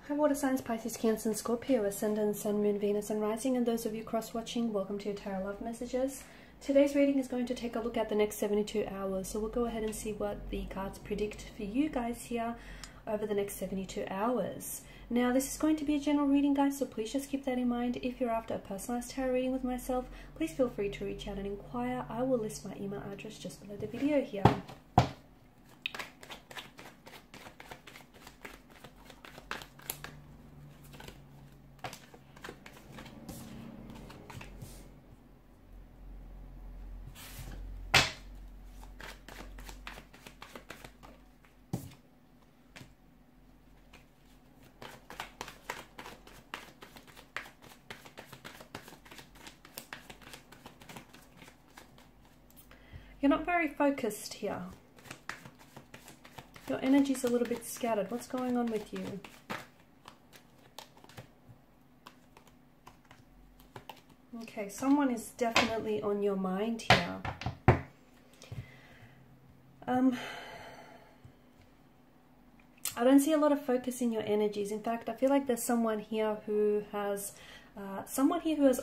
Hi water signs, Pisces, Cancer and Scorpio, Ascendant, Sun, Moon, Venus and Rising, and those of you cross-watching, welcome to your Tarot Love Messages. Today's reading is going to take a look at the next 72 hours, so we'll go ahead and see what the cards predict for you guys here over the next 72 hours. Now, this is going to be a general reading, guys, so please just keep that in mind. If you're after a personalized tarot reading with myself, please feel free to reach out and inquire. I will list my email address just below the video here. You're not very focused here. Your energy's a little bit scattered. What's going on with you? Okay, someone is definitely on your mind here. I don't see a lot of focus in your energies. In fact, I feel like there's someone here who has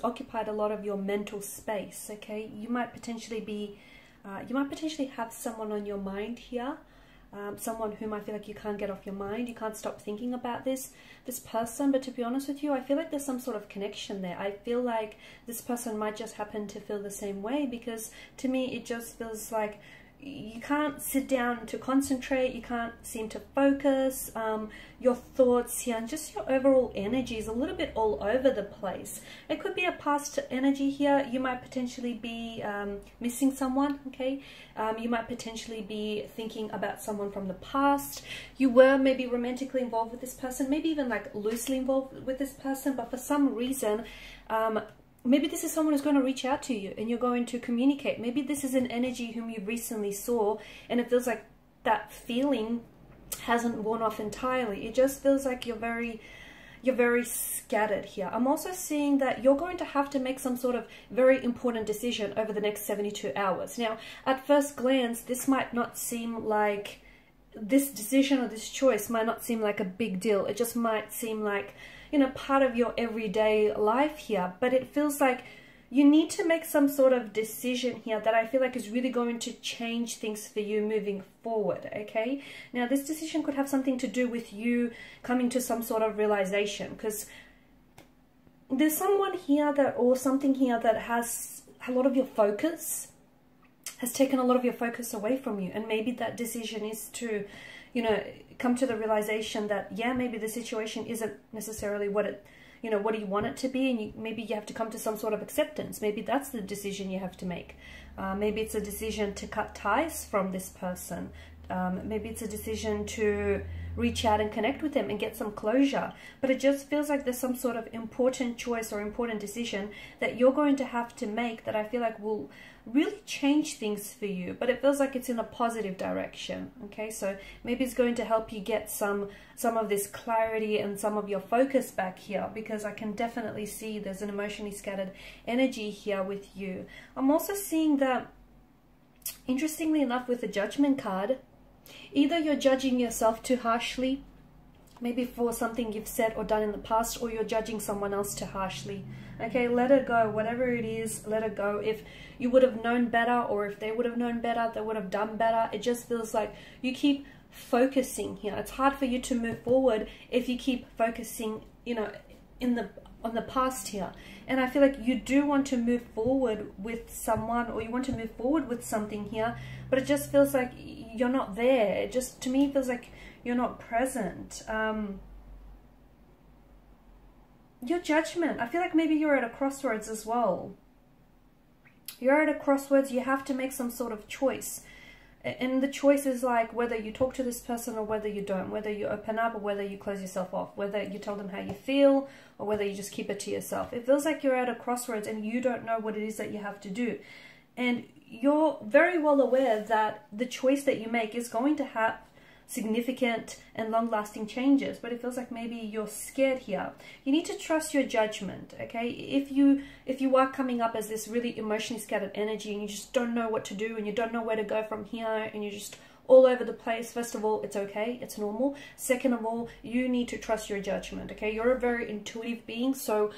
occupied a lot of your mental space. Okay, you might potentially be. You might potentially have someone on your mind here, someone whom I feel like you can't get off your mind. You can't stop thinking about this person. But to be honest with you, I feel like there's some sort of connection there. I feel like this person might just happen to feel the same way, because to me it just feels like you can't sit down to concentrate, you can't seem to focus, your thoughts here and just your overall energy is a little bit all over the place. It could be a past energy here. You might potentially be missing someone, okay? You might potentially be thinking about someone from the past. You were maybe romantically involved with this person, maybe even like loosely involved with this person, but for some reason, maybe this is someone who's going to reach out to you and you're going to communicate. Maybe this is an energy whom you recently saw and it feels like that feeling hasn't worn off entirely. It just feels like you're very scattered here. I'm also seeing that you're going to have to make some sort of very important decision over the next 72 hours. Now, at first glance, this might not seem like, this decision or this choice might not seem like a big deal. It just might seem like, you know, part of your everyday life here, but it feels like you need to make some sort of decision here that I feel like is really going to change things for you moving forward, okay? Now, this decision could have something to do with you coming to some sort of realization, because there's someone here that, or something here that has a lot of your focus, has taken a lot of your focus away from you, and maybe that decision is to, you know, come to the realization that, yeah, maybe the situation isn't necessarily what it, you know, what do you want it to be, and maybe you have to come to some sort of acceptance. Maybe that's the decision you have to make. Maybe it's a decision to cut ties from this person. Maybe it's a decision to reach out and connect with them and get some closure. But it just feels like there's some sort of important choice or important decision that you're going to have to make that I feel like will really change things for you. But it feels like it's in a positive direction, okay? So maybe it's going to help you get some of this clarity and some of your focus back here, because I can definitely see there's an emotionally scattered energy here with you. I'm also seeing that, interestingly enough, with the Judgment card, either you're judging yourself too harshly, maybe for something you've said or done in the past, or you're judging someone else too harshly. Okay, let it go. Whatever it is, let it go. If you would have known better, or if they would have known better, they would have done better. It just feels like you keep focusing here. It's hard for you to move forward if you keep focusing, you know, on the past here. And I feel like you do want to move forward with someone, or you want to move forward with something here, but it just feels like you're not there. It just, to me, feels like you're not present. Your Judgment, I feel like maybe you're at a crossroads as well. You're at a crossroads. You have to make some sort of choice. And the choice is like whether you talk to this person or whether you don't, whether you open up or whether you close yourself off, whether you tell them how you feel or whether you just keep it to yourself. It feels like you're at a crossroads and you don't know what it is that you have to do. And you're very well aware that the choice that you make is going to have significant and long-lasting changes, but it feels like maybe you're scared here. You need to trust your judgment, okay? If you are coming up as this really emotionally scattered energy and you just don't know what to do and you don't know where to go from here and you're just all over the place, first of all, it's okay, it's normal. Second of all, you need to trust your judgment, okay? You're a very intuitive being, so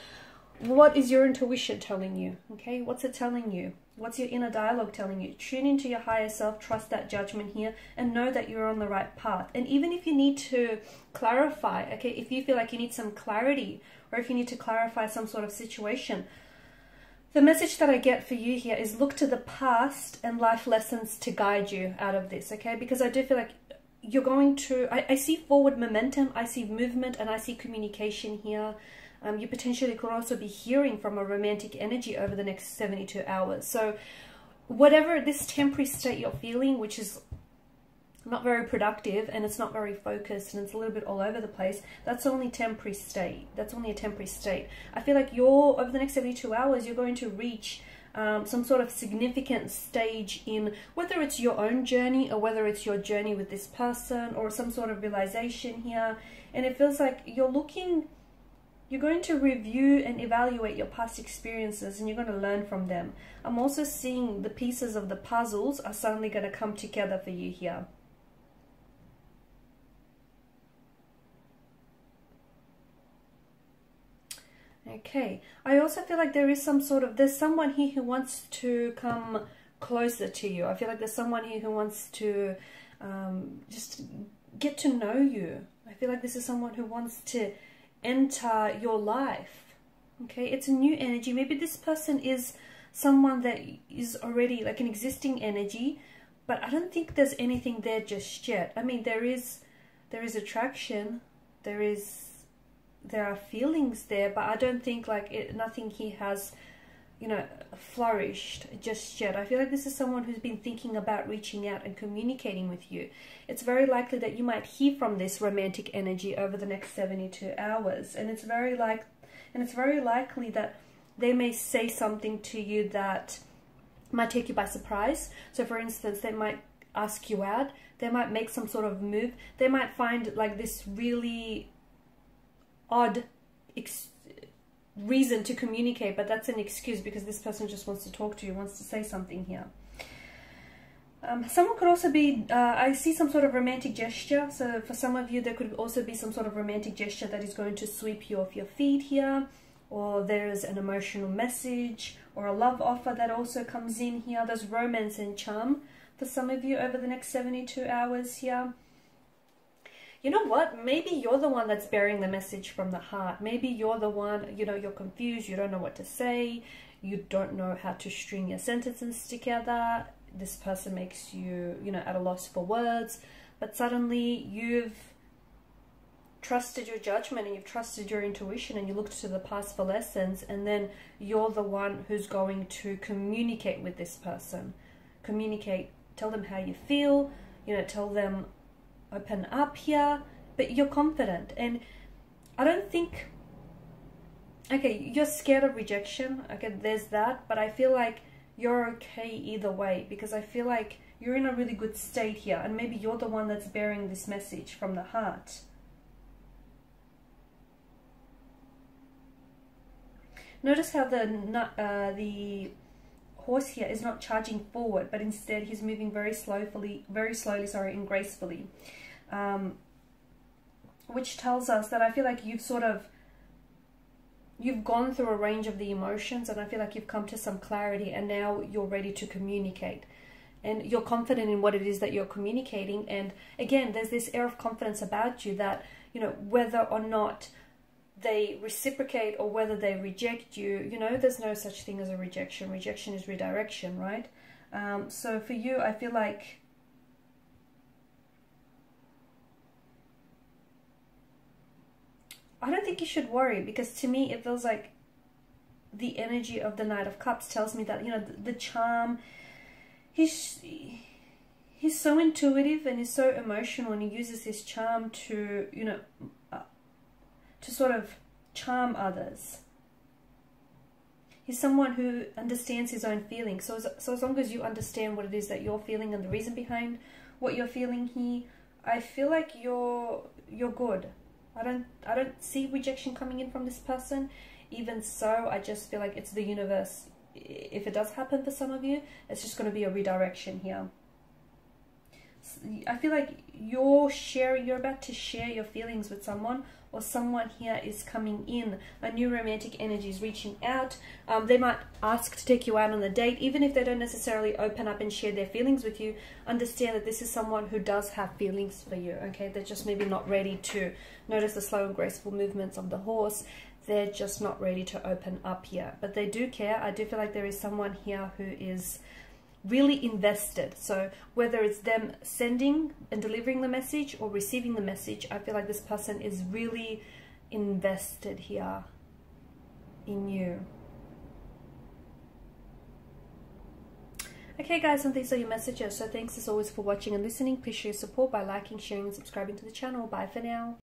what is your intuition telling you, okay? What's it telling you? What's your inner dialogue telling you? Tune into your higher self, trust that judgment here, and know that you're on the right path. And even if you need to clarify, okay, if you feel like you need some clarity, or if you need to clarify some sort of situation, the message that I get for you here is look to the past and life lessons to guide you out of this, okay? Because I do feel like you're going to, I see forward momentum, I see movement, and I see communication here. You potentially could also be hearing from a romantic energy over the next 72 hours. So whatever this temporary state you're feeling, which is not very productive and it's not very focused and it's a little bit all over the place, that's only temporary state. That's only a temporary state. I feel like over the next 72 hours, you're going to reach some sort of significant stage in whether it's your own journey or whether it's your journey with this person or some sort of realization here. And it feels like you're going to review and evaluate your past experiences and you're going to learn from them. I'm also seeing the pieces of the puzzles are suddenly going to come together for you here. Okay, I also feel like there is there's someone here who wants to come closer to you. I feel like there's someone here who wants to just get to know you. I feel like this is someone who wants to enter your life. Okay, it's a new energy. Maybe this person is someone that is already like an existing energy, but I don't think there's anything there just yet. I mean, there is attraction, there are feelings there, but I don't think nothing here has, you know, flourished just yet. I feel like this is someone who's been thinking about reaching out and communicating with you. It's very likely that you might hear from this romantic energy over the next 72 hours, and it's very likely that they may say something to you that might take you by surprise. So for instance, they might ask you out, they might make some sort of move, they might find like this really odd reason to communicate, but that's an excuse because this person just wants to talk to you, wants to say something here. Someone could also be, I see some sort of romantic gesture. So for some of you, there could also be some sort of romantic gesture that is going to sweep you off your feet here, or there's an emotional message or a love offer that also comes in here. There's romance and charm for some of you over the next 72 hours here. You know what? Maybe you're the one that's bearing the message from the heart. Maybe you're the one, you know, you're confused, you don't know what to say, you don't know how to string your sentences together. This person makes you, you know, at a loss for words, but suddenly you've trusted your judgment and you've trusted your intuition and you looked to the past for lessons, and then you're the one who's going to communicate with this person. Communicate, tell them how you feel, you know, tell them, open up here, but you're confident. And I don't think, okay, you're scared of rejection, okay, there's that, but I feel like you're okay either way, because I feel like you're in a really good state here, and maybe you're the one that's bearing this message from the heart. Notice how the horse here is not charging forward, but instead he's moving very slowly, and gracefully, which tells us that I feel like you've gone through a range of the emotions, and I feel like you've come to some clarity, and now you're ready to communicate, and you're confident in what it is that you're communicating. And again, there's this air of confidence about you that, you know, whether or not they reciprocate or whether they reject you, you know, there's no such thing as a rejection. Rejection is redirection, right? So for you, I feel like I don't think you should worry, because to me it feels like the energy of the Knight of Cups tells me that, you know, the charm, he's so intuitive and he's so emotional, and he uses his charm to, you know, to sort of charm others. He's someone who understands his own feelings. So as long as you understand what it is that you're feeling and the reason behind what you're feeling here, I feel like you're good. I don't see rejection coming in from this person. Even so, I just feel like it's the universe. If it does happen for some of you, it's just going to be a redirection here. I feel like you're about to share your feelings with someone, or someone here is coming in. A new romantic energy is reaching out. They might ask to take you out on a date, even if they don't necessarily open up and share their feelings with you. Understand that this is someone who does have feelings for you, okay? They're just maybe not ready to. Notice the slow and graceful movements of the horse. They're just not ready to open up here, but they do care. I do feel like there is someone here who is really invested. So whether it's them sending and delivering the message or receiving the message, I feel like this person is really invested here in you. Okay guys, and these are your messages. So thanks as always for watching and listening. Please show your support by liking, sharing and subscribing to the channel. Bye for now.